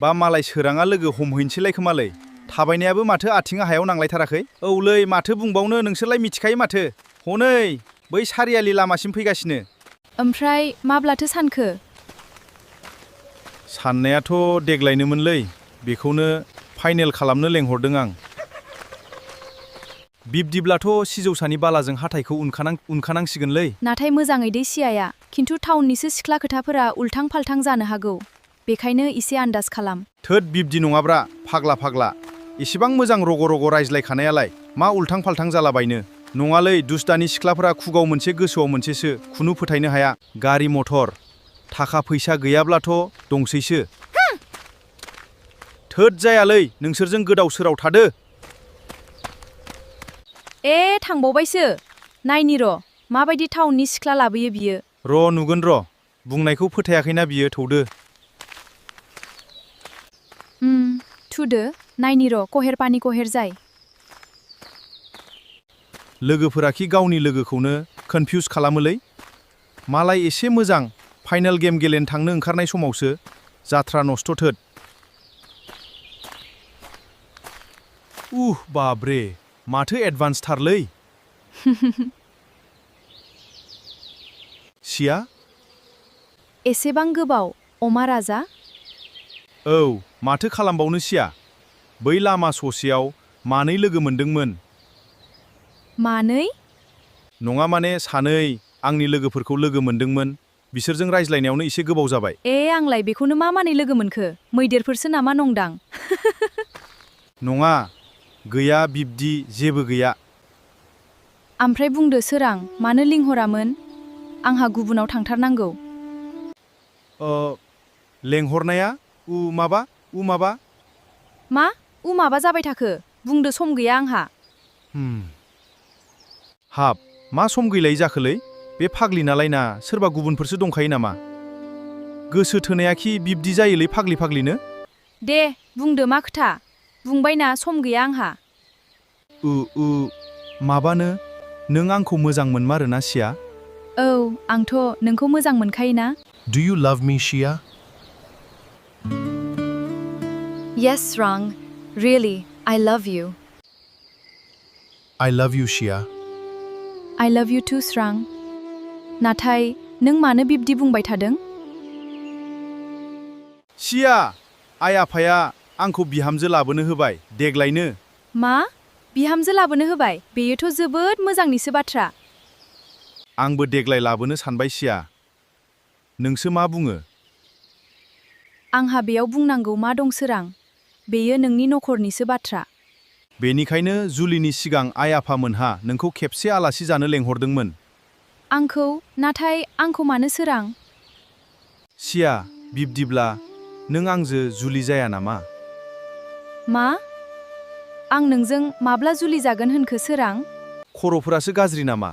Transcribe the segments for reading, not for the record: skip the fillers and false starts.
बा मालाय सोराङा लोगो हमहैनोसैलाय खोमालै। थाबायनायाबो माथो आथिङा हायाव नांलायथाराखै। औलै माथो बुंबावनो, नोंसोरलाय मिथिखायो माथो। हनै बै सारियालि लामासिम फैगासिनो। ओमफ्राय माब्लाथो सानखो? साननायाथ' देग्लायनोमोनलै, बेखौनो फाइनेल खालामनो लेंहरदों आं। बिब्दिब्लाथ' सिजौसानि बालाजों हाथाइखौ उनखानांसिगोनलै। नाथाय मोजाङै दै सियाया, खिन्थु टाउननिसो सिख्ला खोथाफोरा उल्थां फाल्थां जानो हागौ। बेखायनो इसे आन्दाज खालाम। थोद बिब्दि नङाब्रा, फाग्ला। इसिबां मोजां रग' रायज्लायखानायालाय मा उल्थां फाल्थां जालाबायनो। नङालै, दुस्तानि सिख्लाफोरा खुगाव मोनसे गोसोआव मोनसेसो, खुनु फोथायनो हाया। गारि मथर, थाखा फैसा गैयाब्लाथ' दंसैसो। थोद जायालै, नोंसोरजों गोदाव सोराव थादो। थांबावबायसो। नायनि र', माबायदि टाउननि सिख्ला लाबोयो बियो। नुगोन र', बुंनायखौ फोथायाखैना बियो, थौदो। थुदो, नायनि र', कहेर पानि कहेर जाय। लोगोफोराखि गावनि लोगोखौनो कनफिउस खालामोलै। मालाय एसे मोजां फाइनाल गेम गेलेनो थांनो ओंखारनाय समावसो जाथ्रा नस्थ' थोद। बाब्रे, माथो एडभान्स थारलै। सिया? एसेबां गोबाव, अमा राजा? औ, माथो खालामबावनो सिया। बै लामा ससेयाव मानै लोगो मोनदोंमोन। मानै? नङा माने सानै, आंनि लोगोफोरखौ लोगो मोनदोंमोन। बिसोरजों रायज्लायनायावनो एसे गोबाव जाबाय। आंलाय बेखौनो मा मानै लोगो मोनखो? मैदेरफोरसो नामा नंदां? नङा, गैया बिब्दि जेबो गैया। ओमफ्राय बुंदो सोरां, मानो लिंहरामोन? आंहा गुबुनाव थांथारनांगौ। लेंहरनाया माबा? मा? माबा जाबाय थाखो? बुंदो, सम गैया आंहा। हाब, मा सम गैलायै जाखोलै? बे फाग्लिनालाय ना सोरबा गुबुनफोरसो दंखायो नामा? गोसो थोनायाखि बिब्दि जायोलै फाग्लिनो? दे, बुंदो मा खोथा? बुंबायना सम गैया आंहा। माबानो, नों आंखौ मोजां मोनमारोना सिया? औ, आंथ' नोंखौ मोजां मोनखायोना? Do you love me, Shia? Yes, Sarang. Really, I love you. I love you, Shia. I love you too, Sarang. नाथाय नों मानो बिब्दि बुंबाय थादों? सिया, आइ आफाया आंखौ बिहामजो लाबोनो होबाय, देग्लायनो। मा? बिहामजो लाबोनो होबाय? बेयोथ' जोबोद मोजांनिसो बाथ्रा। आंबो देग्लाय लाबोनो सानबाय सिया। नोंसो मा बुङो? आंहा बेयाव बुंनांगौ मा दं सोरां? बेयो नोंनि नखरनिसो बाथ्रा। बेनिखायनो जुलिनि सिगां आइ आफामोनहा नोंखौ खेबसे आलासि जानो लेंहरदोंमोन। आंखौ? नाथाय आंखौ मानो सोरां? सिया, बिब्दिब्ला नों आंजो जुलि जाया नामा? मा? आं नोंजों माब्ला जुलि जागोन होनखो सोरां? खर'फोरासो गाज्रि नामा?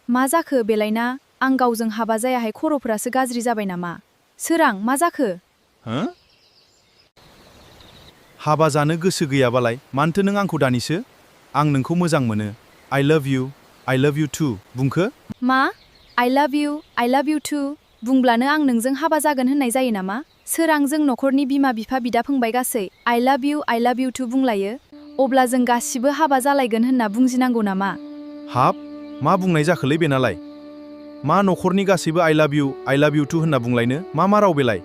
मा जाखो बेलायना? आं गावजों हाबा जायाहाय खर'फोरासो गाज्रि जाबाय नामा? सोरां, मा जाखो? हाबा जानो गोसो गैयाबालाय मानोथो नों आंखौ दानिसो आं नोंखौ मोजां मोनो, I love you too बुंखो? मा? I love you too बुंब्लानो आं नोंजों हाबा जागोन होननाय जायो नामा? सोरां, जों नखरनि बिमा बिफा बिदा फंबाय गासै I love you too बुंलायो, अब्ला जों गासिबो हाबा जालायगोन होनना बुंजिनांगौ नामा? हाब, मा बुंनाय जाखोलै बेनालाय? मा नखरनि गासैबो I love you too होनना बुंलायनो? मा राव बेलाय?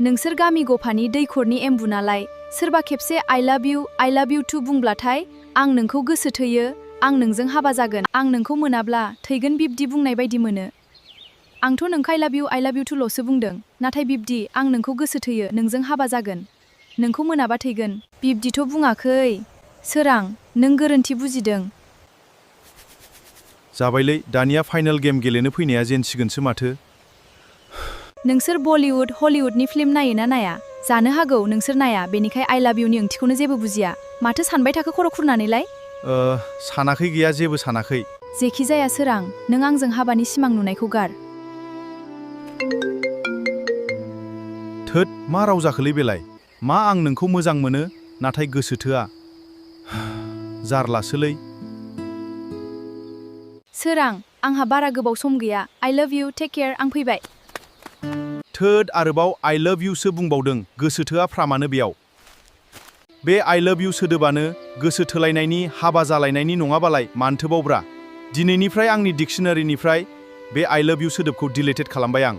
नोंसोर गामि गफानि दैखरनि एम्बु नालाय, सोरबा खेबसे I love you too बुंब्लाथाय आं नोंखौ गोसो थोयो, आं नोंजों हाबा जागोन, आं नोंखौ मोनाब्ला थैगोन बिब्दि बुंनाय बायदि मोनो। आंथ' नोंखौ I love you too ल'सो बुंदों, नाथाय बिब्दि आं नोंखौ गोसो थोयो, नोंजों हाबा जागोन, नोंखौ मोनाबा थैगोन, बिब्दिथ' बुङाखै। सोरां, नों गोरोन्थि बुजिदों। जाबायलै, दानिया फाइनाल गेम गेलेनो फैनाया जेनसिगोनसो माथो। नोंसोर बलिउड, हलिउडनि फिल्म नायोना नाया? जानो हागौ नोंसोर नाया, बेनिखाय I love youनि ओंथिखौनो जेबो बुजिया। माथो सानबाय थाखो खर' खुरनानैलाय? सानाखै गैया, जेबो सानाखै। जेखि जाया सोरां, नों आंजों हाबानि सिमां नुनायखौ गार। थोद, मा राव जाखोलै बेलाय? मा आं नोंखौ मोजां मोनो, नाथाय गोसो थोआ। जारलासोलै। सोरां, आंहा बारा गोबाव सम गैया। I love you, take care, आं फैबाय। थोद आरोबाव आइ लाभ इउसो बुंबावदों गोसो थोआ फ्रामानो बेयाव। बे आइ लाभ इउ सोदोबानो गोसो थोलायनायनि हाबा जालायनायनि नङाबालाय मानोथोबावब्रा? दिनैनिफ्राय आंनि डिक्सनारिनिफ्राय बे आइ लाभ इउ सोदोबखौ डिलिटेड खालामबाय आं।